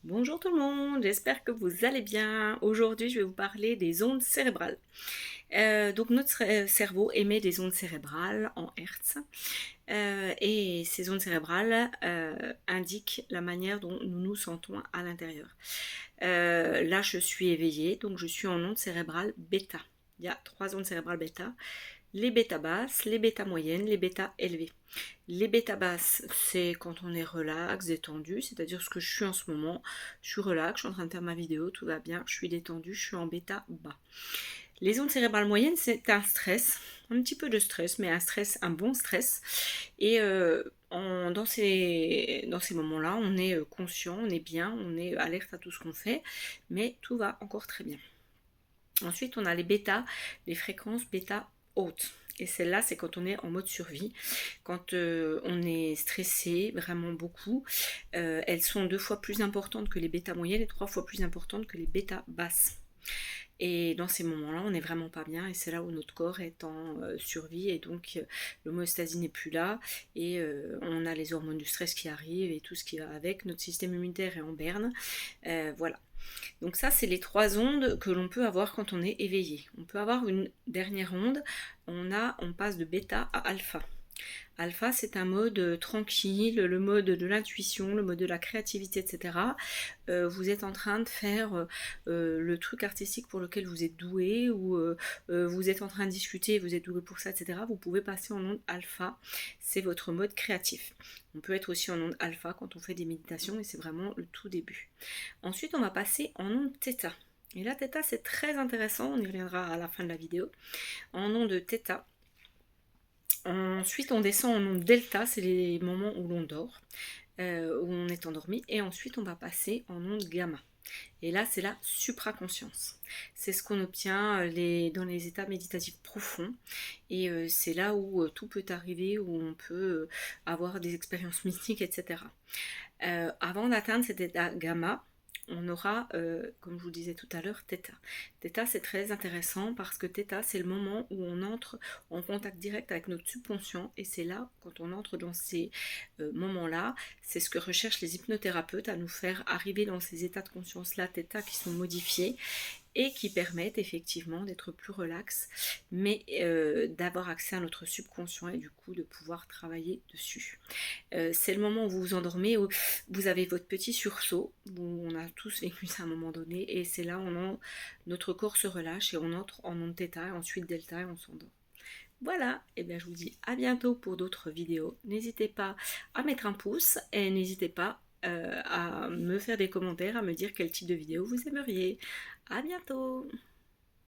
Bonjour tout le monde, j'espère que vous allez bien. Aujourd'hui, je vais vous parler des ondes cérébrales. Donc notre cerveau émet des ondes cérébrales en Hertz et ces ondes cérébrales indiquent la manière dont nous nous sentons à l'intérieur. Là, je suis éveillée, donc je suis en ondes cérébrales bêta. Il y a 3 ondes cérébrales bêta, les bêta basses, les bêta moyennes, les bêta élevées. Les bêta basses, c'est quand on est relax, détendu, c'est-à-dire ce que je suis en ce moment. Je suis relax, je suis en train de faire ma vidéo, tout va bien, je suis détendu, je suis en bêta bas. Les ondes cérébrales moyennes, c'est un stress, un petit peu de stress, mais un stress, un bon stress. Et dans ces moments-là, on est conscient, on est bien, on est alerte à tout ce qu'on fait, mais tout va encore très bien. Ensuite, on a les bêta, les fréquences bêta hautes. Et celle-là, c'est quand on est en mode survie, quand on est stressé vraiment beaucoup. Elles sont 2 fois plus importantes que les bêta moyennes et 3 fois plus importantes que les bêta basses. Et dans ces moments-là, on n'est vraiment pas bien et c'est là où notre corps est en survie et donc l'homéostasie n'est plus là et on a les hormones du stress qui arrivent et tout ce qui va avec. Notre système immunitaire est en berne. Voilà. Donc ça, c'est les 3 ondes que l'on peut avoir quand on est éveillé. On peut avoir une dernière onde, on passe de bêta à alpha. Alpha, c'est un mode tranquille, le mode de l'intuition, le mode de la créativité, etc. Vous êtes en train de faire le truc artistique pour lequel vous êtes doué, ou vous êtes en train de discuter, vous êtes doué pour ça, etc. Vous pouvez passer en onde alpha, c'est votre mode créatif. On peut être aussi en onde alpha quand on fait des méditations, et c'est vraiment le tout début. Ensuite, on va passer en onde θ. Et là, θ, c'est très intéressant, on y reviendra à la fin de la vidéo. En onde θ, ensuite, on descend en onde delta, c'est les moments où l'on dort, où on est endormi. Et ensuite, on va passer en onde gamma. Et là, c'est la supraconscience. C'est ce qu'on obtient dans les états méditatifs profonds. Et c'est là où tout peut arriver, où on peut avoir des expériences mystiques, etc. Avant d'atteindre cet état gamma, on aura, comme je vous disais tout à l'heure, θ. θ, c'est très intéressant parce que θ, c'est le moment où on entre en contact direct avec notre subconscient et c'est là, quand on entre dans ces moments-là, c'est ce que recherchent les hypnothérapeutes, à nous faire arriver dans ces états de conscience-là, θ, qui sont modifiés et qui permettent effectivement d'être plus relax, mais d'avoir accès à notre subconscient et du coup de pouvoir travailler dessus. C'est le moment où vous vous endormez, où vous avez votre petit sursaut, où on a tous vécu ça à un moment donné, et c'est là où notre corps se relâche et on entre en onde θ, et ensuite delta et on s'endort. Voilà, et bien je vous dis à bientôt pour d'autres vidéos. N'hésitez pas à mettre un pouce et n'hésitez pas à me faire des commentaires, à me dire quel type de vidéo vous aimeriez. À bientôt!